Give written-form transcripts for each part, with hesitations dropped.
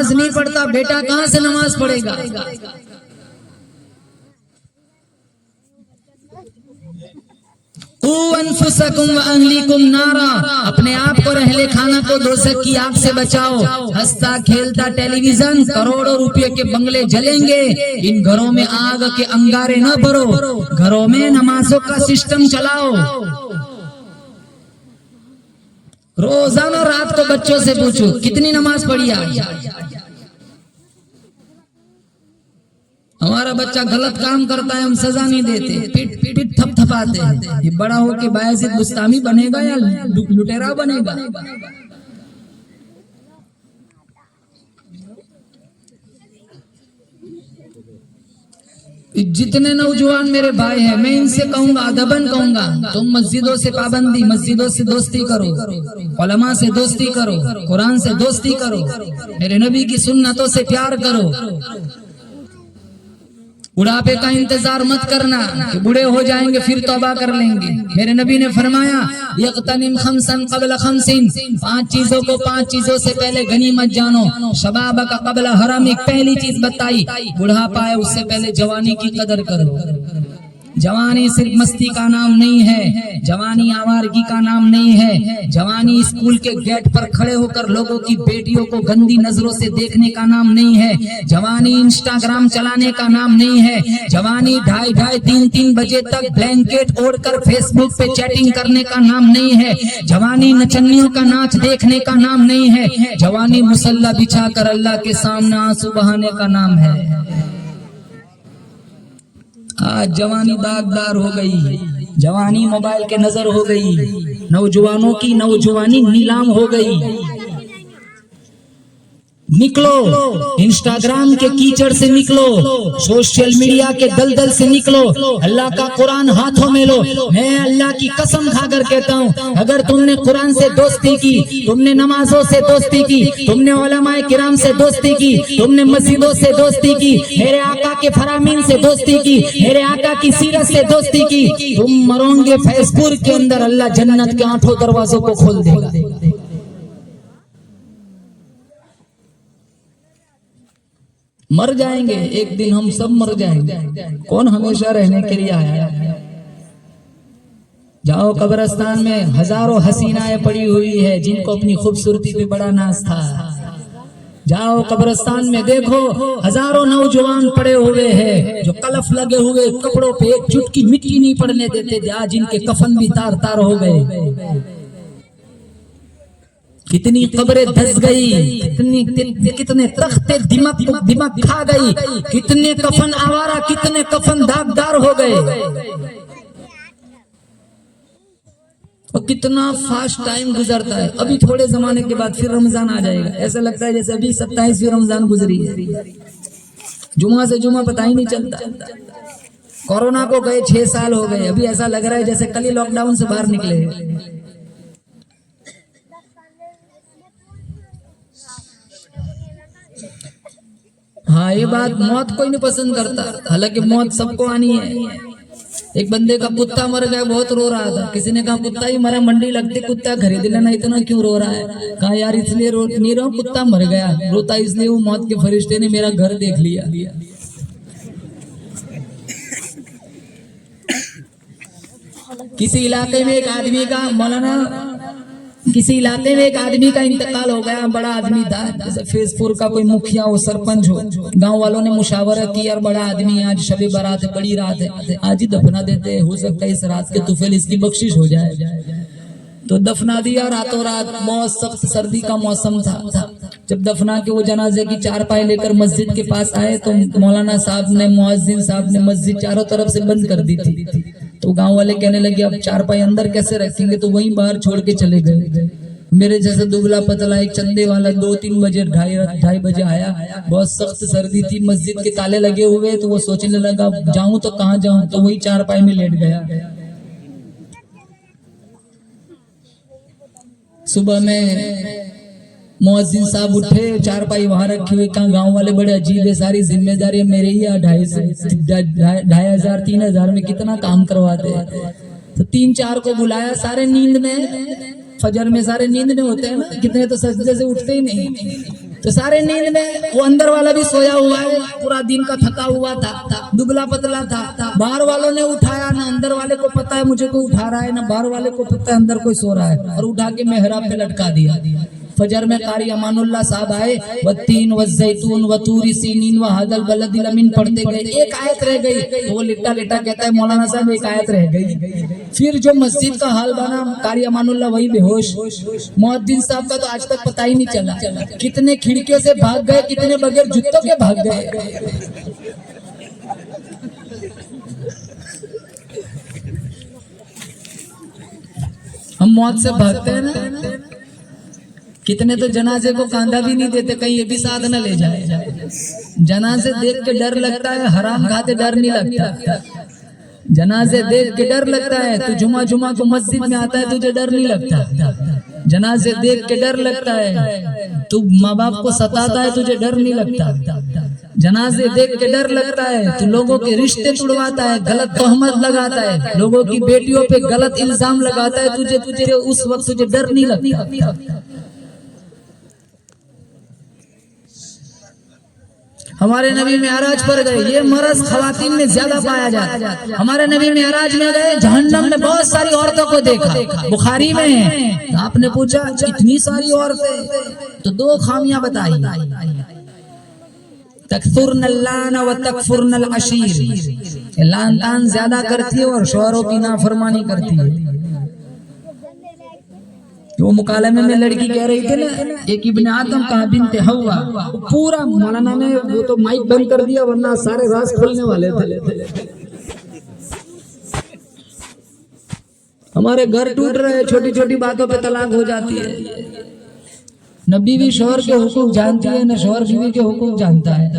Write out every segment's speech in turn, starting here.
नमाज नहीं पढ़ता, बेटा कहां से नमाज पढ़ेगा? नारा, अपने आप को रहले खाना को दोजख की आग से बचाओ। हंसता खेलता टेलीविजन, करोड़ों रुपए के बंगले जलेंगे, इन घरों में आग के अंगारे न भरो, घरों में नमाजों का सिस्टम चलाओ। रोजाना रात को बच्चों से पूछो कितनी नमाज पढ़ी आज? हमारा बच्चा गलत काम करता है, हम सजा नहीं देते, पीठ थपथपाते हैं। ये बड़ा होके बायजीद बुस्तामी बनेगा या लुटेरा बनेगा? जितने नौजवान मेरे भाई हैं, मैं इनसे कहूंगा, अदबन कहूंगा, तुम मस्जिदों से पाबंदी, मस्जिदों से दोस्ती करो, उलमा से दोस्ती करो, कुरान से दोस्ती करो, मेरे नबी की सुन्नतों से प्यार करो। बुढ़ापे का इंतजार मत करना कि बूढ़े हो जाएंगे फिर तौबा कर लेंगे। मेरे नबी ने फरमाया, यक़्तनिम खम्सन क़ब्ल खम्सिन, 5 चीजों को 5 चीजों से पहले गनीमत जानो। शबाबक क़ब्ल हरमिक, पहली चीज बताई, बुढ़ापा है उससे पहले जवानी की कदर करो। जवानी सिर्फ मस्ती का नाम नहीं है, जवानी आवारगी का नाम नहीं है, जवानी स्कूल के गेट पर खड़े होकर लोगों की बेटियों को गंदी नजरों से देखने का नाम नहीं है, जवानी इंस्टाग्राम चलाने का नाम नहीं है, जवानी 2:30 3 बजे तक ब्लैंकेट ओढ़कर फेसबुक पे चैटिंग करने का नाम नहीं है, जवानी नचनियों का नाच देखने का नाम नहीं है, जवानी मुसल्ला बिछाकर अल्लाह के सामने आंसू बहाने का नाम है। आज जवानी दागदार हो गई, जवानी मोबाइल के नजर हो गई, नौजवानों की नौजवानी नीलाम हो गई। निकलो इंस्टाग्राम के कीचड़ से, निकलो सोशल मीडिया के दलदल से, निकलो अल्लाह का कुरान हाथों में लो। मैं अल्लाह की कसम खाकर कहता हूँ, अगर तुमने कुरान से दोस्ती की, तुमने नमाजों से दोस्ती की, तुमने उलमाए किराम से दोस्ती की, तुमने मस्जिदों से दोस्ती की, मेरे आका के फरामीन से दोस्ती की, मेरे आका की सीरत से दोस्ती की, तुम मरोगे फेसबुक के अंदर, अल्लाह जन्नत के 8 दरवाजों को खोल देगा। मर जाएंगे एक दिन, हम सब मर जाएंगे, कौन हमेशा रहने के लिए आया है? जाओ कब्रिस्तान में, हजारों हसीनाएं पड़ी हुई है जिनको अपनी खूबसूरती पे बड़ा नाज था। जाओ कब्रिस्तान में देखो, हजारों नौजवान पड़े हुए हैं जो कलफ लगे हुए कपड़ों पे एक चुटकी मिट्टी नहीं पड़ने देते थे, आज इनके कफन भी तार तार हो गए। कितनी कब्रें धस गई, कितने तख्ते दिमाग खा गई, कितने कफन आवारा, कितने कफन दागदार हो गए। और कितना फास्ट टाइम गुजरता है। अभी थोड़े जमाने के बाद फिर रमजान आ जाएगा, ऐसा लगता है जैसे अभी 27वीं रमजान गुजरी है। जुमा से जुमा पता ही नहीं चलता। कोरोना को गए 6 साल हो गए, अभी ऐसा लग रहा है जैसे कल ही लॉकडाउन से बाहर निकले। हाँ, ये बात मौत कोई नहीं पसंद करता, हालांकि मौत सबको आनी है। एक बंदे का कुत्ता मर गया, बहुत रो रहा था। किसी ने कहा कुत्ता ही मरा, मंडी लगती, कुत्ता खरीद लेना, इतना क्यों रो रहा है? कहा यार इसलिए रो नहीं रहा, कुत्ता मर गया, रोता इसलिए वो मौत के फरिश्ते ने मेरा घर देख लिया। किसी इलाके में एक आदमी का, मौलाना, किसी इलाके में एक आदमी का इंतकाल हो गया, बड़ा आदमी था, जैसे फैजपुर का कोई मुखिया हो, सरपंच हो। गांव वालों ने मुशावरा की, यार बड़ा आदमी है, आज शबे बारात है, बड़ी रात है, आज ही दफना देते, हो सकता है इस रात के तुफैल इसकी बख्शिश हो जाए। तो दफना दिया रातों रात। बहुत सख्त सर्दी का मौसम था। जब दफना के वो जनाजे की चारपाई लेकर मस्जिद के पास आए तो मौलाना साहब ने, मुअज्जिन साहब ने मस्जिद चारों तरफ से बंद कर दी थी। तो गांव वाले कहने लगे अब चारपाई अंदर कैसे रखेंगे, तो वहीं बाहर छोड़ के चले गए। मेरे जैसे दुबला पतला एक चंदे वाला 2-3 बजे 2:30 बजे आया। बहुत सख्त सर्दी थी, मस्जिद के ताले लगे हुए, तो वो सोचने लगा जाऊं तो कहाँ जाऊं, तो वही चारपाई में लेट गया। सुबह में मुअज्जिन साहब उठे, चारपाई वहां रखी हुई, कहा गांव वाले बड़े अजीब है, सारी जिम्मेदारी मेरे ही, 2,500 3,000 में कितना काम करवाते हैं। तो 3-4 को बुलाया, सारे नींद में, फजर में सारे नींद में होते हैं ना, कितने तो सजदे से उठते ही नहीं। तो सारे नींद में, वो अंदर वाला भी सोया हुआ है, पूरा दिन का थका हुआ था, दुबला पतला था। बाहर वालों ने उठाया ना, अंदर वाले को पता है मुझे कोई उठा रहा है, ना बाहर वाले को पता है अंदर कोई सो रहा है, और उठा के मेहराब पे लटका दिया। फजर में कारी अमानुल्लाह साहब आए, वत्तीन वज़ैतून वतूरी सीनीन व हदल बलदिल अमीन पढ़ते गए, एक आयत रह गई तो वो लिटा लिटा कहता है मौलाना साहब एक आयत रह गई। फिर जो मस्जिद का हाल बना, कारी अमानुल्लाह वही बेहोश। मुअद्दिन साहब का तो आज तक पता ही नहीं चला, कितने खिड़कियों से भाग गए, कितने बगैर जूतों के भाग गए। हम मौत से भागते हैं ना, कितने तो जनाजे को कांधा भी नहीं देते, कहीं ये भी साथ न ले जाए। जनाजे देख के डर लगता है, हराम खाते डर नहीं लगता। जनाजे देख के डर लगता है, तू जुमा जुमा को मस्जिद में आता है तुझे डर नहीं लगता। जनाजे देख के डर लगता है, तू माँ बाप को सताता है तुझे डर नहीं लगता। जनाजे देख के डर लगता है, तू लोगों के रिश्ते तुड़वाता है, गलत तोहमत लगाता है, लोगों की बेटियों पे गलत इल्जाम लगाता है, तुझे उस वक्त तुझे डर नहीं लगता। हमारे नबी मेराज पर गए, ये मरज खवातीन में ज्यादा पाया जाता है। हमारे नबी मेराज में गए, जहन्नम में बहुत सारी औरतों को देखा, बुखारी में है। तो आपने पूछा इतनी सारी औरतें, तो दो खामियां बताई, तकफुरनल लान व तकफुरनल अशीर, लान तान ज्यादा करती है और शौहरों की नाफरमानी करती है। वो मुकालमे में लड़की कह रही थी ना, एक इब्ने आदम का बिन्ते हव्वा, पूरा मौलाना ने वो तो माइक बंद कर दिया वरना सारे राज खोलने वाले थे। हमारे घर टूट रहे, छोटी छोटी बातों पे तलाक हो जाती है। न बीवी शौहर के हुकूक जानती है, न शौहर बीवी के हुकूक जानता है।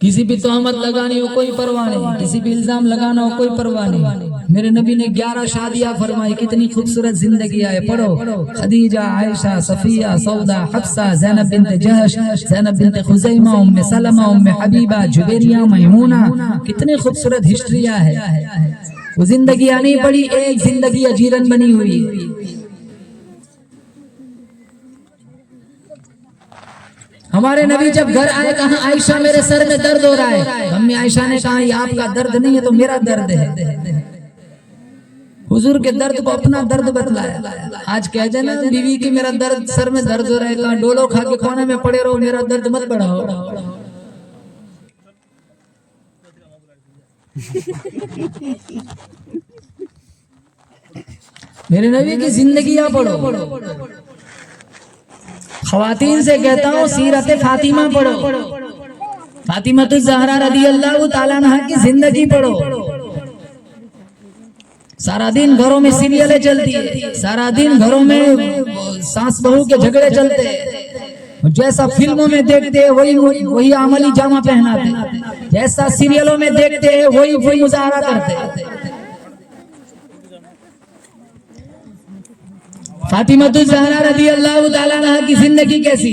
किसी भी तोहमत लगानी हो कोई परवाह नहीं, किसी भी इल्जाम लगाना हो कोई परवाह नहीं। मेरे नबी ने 11 शादियां फरमाई, कितनी खूबसूरत जिंदगी है। पढ़ो, खदीजा, आयशा, सफिया, सौदा, हफ्सा, ज़ैनब बिन्त जहश, ज़ैनब बिन्त खुज़ैमा, उम्मे सलमा, उम्मे हबीबा, जुबैरिया, मैमूना, कितनी खूबसूरत हिस्ट्रियां है। वो जिंदगी आनी पड़ी, एक जिंदगी अजीरन बनी हुई। हमारे नबी जब घर आए, कहा आयशा मेरे सर में दर्द हो रहा है। अम्मी आयशा ने कहा ये आपका दर्द नहीं है तो मेरा दर्द है। हुजूर के दर्द को अपना दर्द बतलाया। आज कह देना बीवी की मेरा दर्द, सर में दर्द हो रहा है, कहा डोलो खा के कोने में पड़े रहो, मेरा दर्द मत बढ़ाओ। मेरे नबी की जिंदगियां पढ़ो। खवातीन से कहता हूँ सीरत फातिमा पढ़ो, फातिमा तो ज़हरा रदी अल्लाह ताला अन्हा की जिंदगी पढ़ो। सारा दिन घरों में सीरियलें चलती है, सारा दिन घरों में सास बहू के झगड़े चलते हैं। जैसा फिल्मों में देखते हैं वही अमली जामा पहनाते, जैसा सीरियलों में देखते हैं वही मुजाहरा करते। फातिमा तो ज़हरा रज़ी अल्लाह ताला अन्हा की जिंदगी कैसी?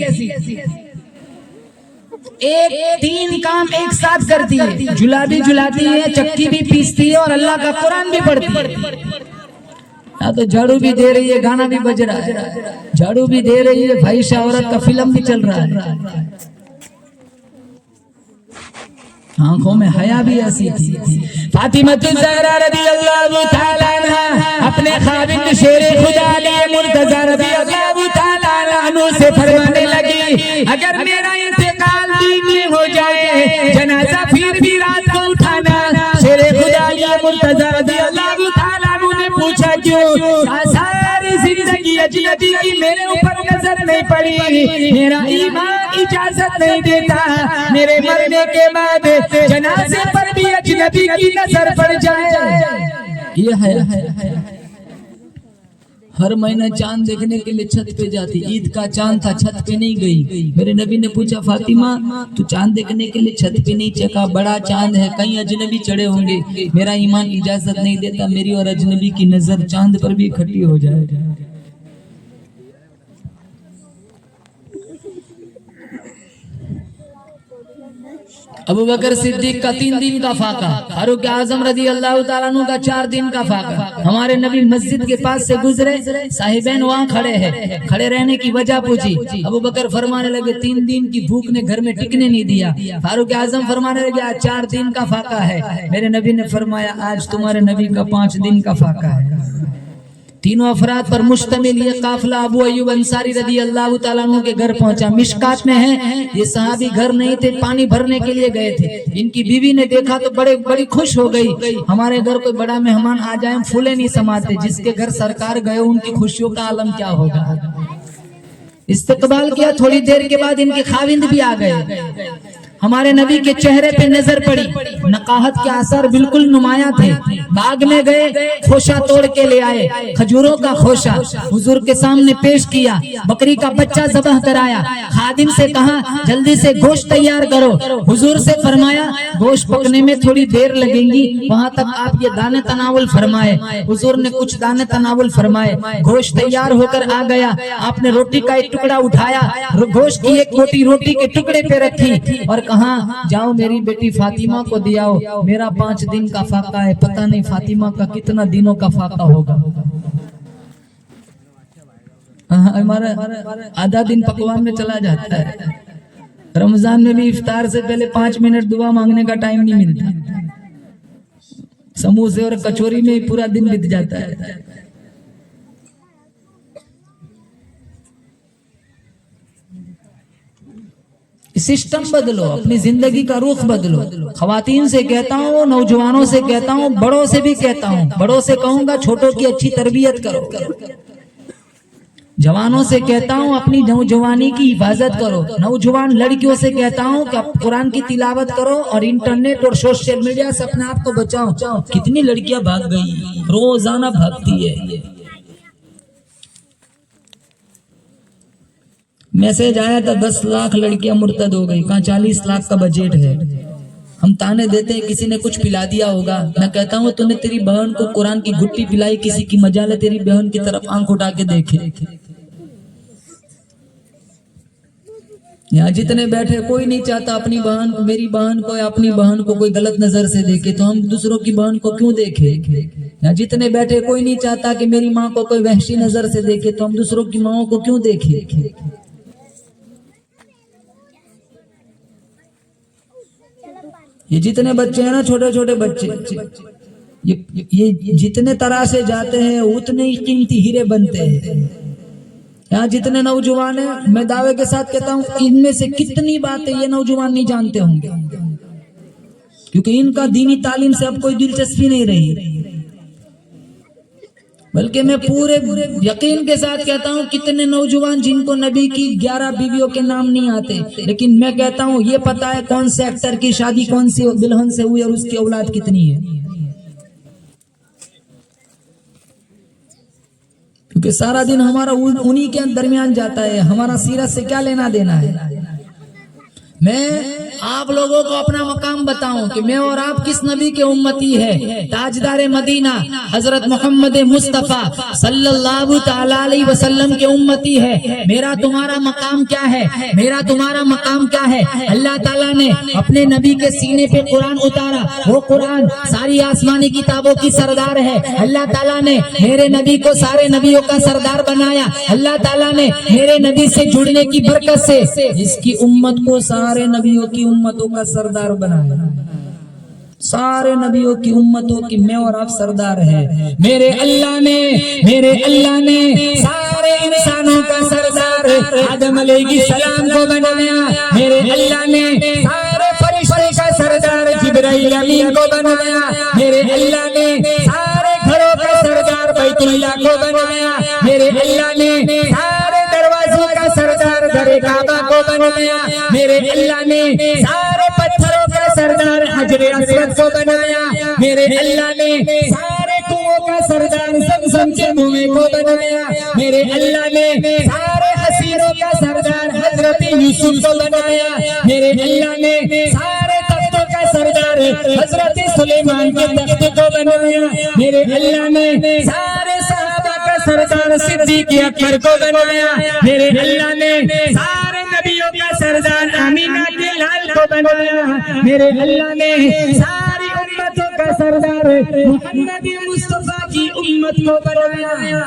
एक 3 काम एक साथ करती है, जुला भी जुलाती है, चक्की भी पीसती है और अल्लाह का कुरान भी पढ़ती है। या तो झाड़ू भी दे रही है, गाना भी बज रहा है, झाड़ू भी दे रही है, भाई औरत का फिल्म भी चल रहा है, आंखों में हया भी ऐसी थी। फातिमा ज़हरा रज़ी अल्लाह ताला अन्हा अपने खाविंद शेरे खुदा लिए मुर्तज़ा रज़ी अल्लाह ताला अन्हु से फरमाने लगी, अगर मेरा इंतकाल दिन में हो जाए, जनाजा फिर भी रात को उठाना। शेरे खुदा लिए मुर्तज़ा रज़ी अल्लाह ताला अन्हु ने पूछा क्यों? सारी जिंदगी अजनबी की मेरे ऊपर नजर नहीं पड़ी, मेरा ईमान इजाजत नहीं देता मेरे मरने के बाद जनाजे पर भी अजनबी की नजर पड़ जाए। ये है हर महीना चांद देखने के लिए छत पे जाती, ईद का चांद था, छत पे नहीं गई। मेरे नबी ने पूछा फातिमा तू चांद देखने के लिए छत पे नहीं चढ़ा, बड़ा चांद है, कहीं अजनबी चढ़े होंगे, मेरा ईमान इजाजत नहीं देता मेरी और अजनबी की नजर चांद पर भी इकट्ठी हो जाए। अबू बकर सिद्दीक का 3 दिन का फाका, फारूक आजम रजी अल्लाह ताला अन्हु का 4 दिन का फाका। हमारे नबी मस्जिद के पास से गुजरे, साहिबैन वहाँ खड़े हैं, खड़े रहने की वजह पूछी। अबू बकर फरमाने लगे 3 दिन की भूख ने घर में टिकने नहीं दिया। फारूक आजम फरमाने लगे आज 4 दिन का फाका है। मेरे नबी ने फरमाया आज तुम्हारे नबी का 5 दिन का फाका है। तीनों अफराद पर मुश्तमिल ये काफिला अबू अय्यूब अंसारी रदी अल्लाह ताला अन्हु के घर पहुंचा। मिशकात में है, ये सहाबी घर नहीं थे, पानी भरने के लिए गए थे। इनकी बीवी ने देखा तो बड़ी खुश हो गई, हमारे घर कोई बड़ा मेहमान आ जाए, फूले नहीं समाते। जिसके घर सरकार गए उनकी खुशियों का आलम क्या होगा। इस्तकबाल किया, थोड़ी देर के बाद इनके खाविंद भी आ गए। हमारे नबी के चेहरे पे नजर पड़ी, नकाहत के आसार बिल्कुल नुमाया थे। बाग में गए, खोशा तोड़ के ले आए, खजूरों का खोशा हुजूर के सामने पेश किया। बकरी का बच्चा ज़बह कराया, खादिम से कहा जल्दी से गोश्त तैयार करो। हुजूर से फरमाया गोश्त पकने में थोड़ी देर लगेगी, वहां तक आप ये दाने तनावुल फरमाए। हुजूर ने कुछ दाने तनावुल फरमाए, गोश्त तैयार होकर आ गया। आपने रोटी का एक टुकड़ा उठाया, गोश्त की एक मोटी रोटी के टुकड़े पे रखी और कहा जाओ मेरी बेटी फातिमा को दियाओ, मेरा 5 दिन का फाका है, पता नहीं फातिमा का कितना दिनों का फाका होगा। हमारा आधा दिन पकवान में चला जाता है। रमजान में भी इफ्तार से पहले 5 मिनट दुआ मांगने का टाइम नहीं मिलता। समोसे और कचौरी में ही पूरा दिन बीत जाता है। सिस्टम बदलो, अपनी जिंदगी का रुख बदलो। खवातीन से कहता हूँ, नौजवानों से कहता हूँ, बड़ों से भी कहता हूँ। बड़ों से कहूंगा छोटों की अच्छी तरबियत करो। जवानों से कहता हूँ अपनी नौजवानी की हिफाजत करो। नौजवान लड़कियों से कहता हूँ कि कुरान की तिलावत करो और इंटरनेट और सोशल मीडिया से अपने आप को बचाओ। कितनी लड़कियां भाग गई, रोजाना भागती है। मैसेज आया था 10 लाख लड़कियां मुर्तद हो गई, कहाँ 40 लाख का बजट है। हम ताने देते हैं किसी ने कुछ पिला दिया होगा। मैं कहता हूँ तूने तेरी बहन को कुरान की गुट्टी पिलाई, किसी की मजाल है तेरी बहन की तरफ आंख उठा के देखे। यहाँ जितने बैठे कोई नहीं चाहता अपनी बहन को, मेरी बहन को या अपनी बहन को कोई गलत नजर से देखे, तो हम दूसरों की बहन को क्यों देखे। यहाँ जितने बैठे कोई नहीं चाहता कि मेरी माँ को कोई वहशी नजर से देखे, तो हम दूसरों की माओं को क्यों देखे। ये जितने बच्चे हैं ना, छोटे छोटे बच्चे, ये जितने तरह से जाते हैं उतने ही कीमती हीरे बनते हैं। यहाँ जितने नौजवान हैं, मैं दावे के साथ कहता हूँ इनमें से कितनी बातें ये नौजवान नहीं जानते होंगे, क्योंकि इनका दीनी तालीम से अब कोई दिलचस्पी नहीं रही। बल्कि मैं पूरे यकीन के साथ कहता हूँ कितने नौजवान जिनको नबी की 11 बीवियों के नाम नहीं आते, लेकिन मैं कहता हूँ ये पता है कौन से एक्टर की शादी कौन सी दुल्हन से हुई और उसकी औलाद कितनी है। क्योंकि सारा दिन हमारा उन्हीं के दरमियान जाता है, हमारा सीरत से क्या लेना देना है। मैं आप लोगों को अपना मकाम बताऊं कि मैं और आप किस नबी के उम्मती है। ताजदार मदीना हजरत मोहम्मद मुस्तफा सल्लल्लाहु तआला अलैहि वसल्लम के उम्मती है। मेरा तुम्हारा मकाम क्या है, मेरा तुम्हारा मकाम क्या है। अल्लाह ताला ने अपने नबी के सीने पे कुरान उतारा, वो कुरान सारी आसमानी किताबों की सरदार है। अल्लाह ताला ने मेरे नबी को सारे नबियों का सरदार बनाया। अल्लाह ताला ने मेरे नबी से जुड़ने की बरकत से इसकी उम्मत को सारे नबियों की उम्मतों का सरदार बनाया। सारे नबियों की उम्मतों की मैं और आप सरदार है। मेरे अल्लाह ने सारे इंसानों का सरदार आदम अलैहिस्सलाम को बनाया। मेरे अल्लाह ने सारे फरिश्ते का सरदार जिब्राइल अमीन को बनाया। मेरे अल्लाह ने सारे घरों का सरदार बैतुल्लाह को बनाया। मेरे अल्लाह ने सारे दरवाजों का सरदार दरे काबा को बनाया। मेरे अल्लाह ने सारे पत्थरों का सरदार हजरे अस्वद को बनाया। मेरे अल्लाह ने सारे कुओं का सरदार ज़मज़म के कुएं को बनाया। मेरे अल्लाह ने सारे हसीनों का सरदार हजरत यूसुफ को बनाया। मेरे अल्लाह ने सारे तख्तों का सरदार हजरत सुलेमान के तख्त को बनाया। मेरे अल्लाह ने सारे सहाबा का सरदार सिद्दीक़ अकबर को बनाया। मेरे अल्लाह ने सारे नबियों का सरदार आमीना के लाल को बनाया, मेरे अल्लाह ने सारी उम्मतों का सरदार मोहम्मद मुस्तफा की उम्मत को बनाया।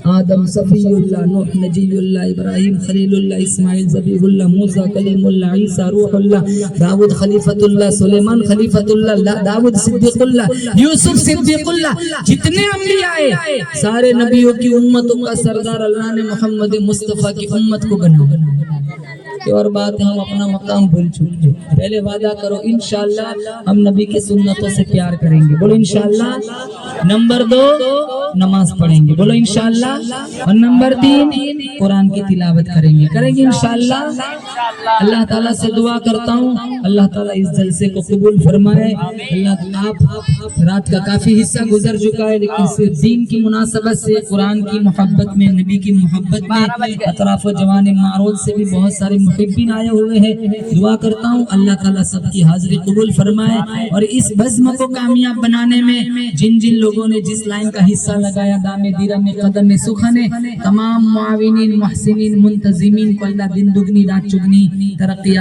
आदम सफीउल्लाह, नूह नजीबुल्लाह, इब्राहिम खलीलुल्लाह, इस्माइल ज़बीहुल्लाह, मूसा कलीमुल्लाह, ईसा रूहुल्लाह, दाऊद खलीफतुल्लाह, सुलेमान खलीफतुल्लाह, दाऊद सिद्दीकुल्लाह, यूसुफ सिद्दीकुल्लाह, जितने अंबिया आए सारे नबियों की उम्मतों का सरदार अल्लाह ने मोहम्मद मुस्तफा की उम्मत को बनाया। और बात है हम अपना मकाम भूल चुके। पहले वादा करो इंशाअल्लाह हम नबी की सुन्नतों से प्यार करेंगे, बोलो इंशाअल्लाह। नंबर 2 नमाज पढ़ेंगे, बोलो इंशाअल्लाह। और नंबर 3 कुरान की तिलावत करेंगे इंशाअल्लाह। अल्लाह ताला से दुआ करता हूँ अल्लाह ताला इस जलसे को कबूल फरमाए। अल्लाह आप रात का काफी हिस्सा गुजर चुका है, लेकिन सिर्फ दीन की मुनासबत से, कुरान की मोहब्बत में, नबी की मोहब्बत में अतराफ जवान मारोल से भी बहुत सारे मुहिब्बीन आए हुए हैं। दुआ करता हूँ अल्लाह ताला सबकी हाजिरी कबूल फरमाए। और इस बज़्म को कामयाब बनाने में जिन जिन लोगों ने जिस लाइन का हिस्सा लगाया, दामे दीरा में कदम में सुखाने, तमाम मुआविनीन, मुहसिनीन, मुंतजिमीन को अल्लाह दिन दुगनी रात चुगनी तरक्की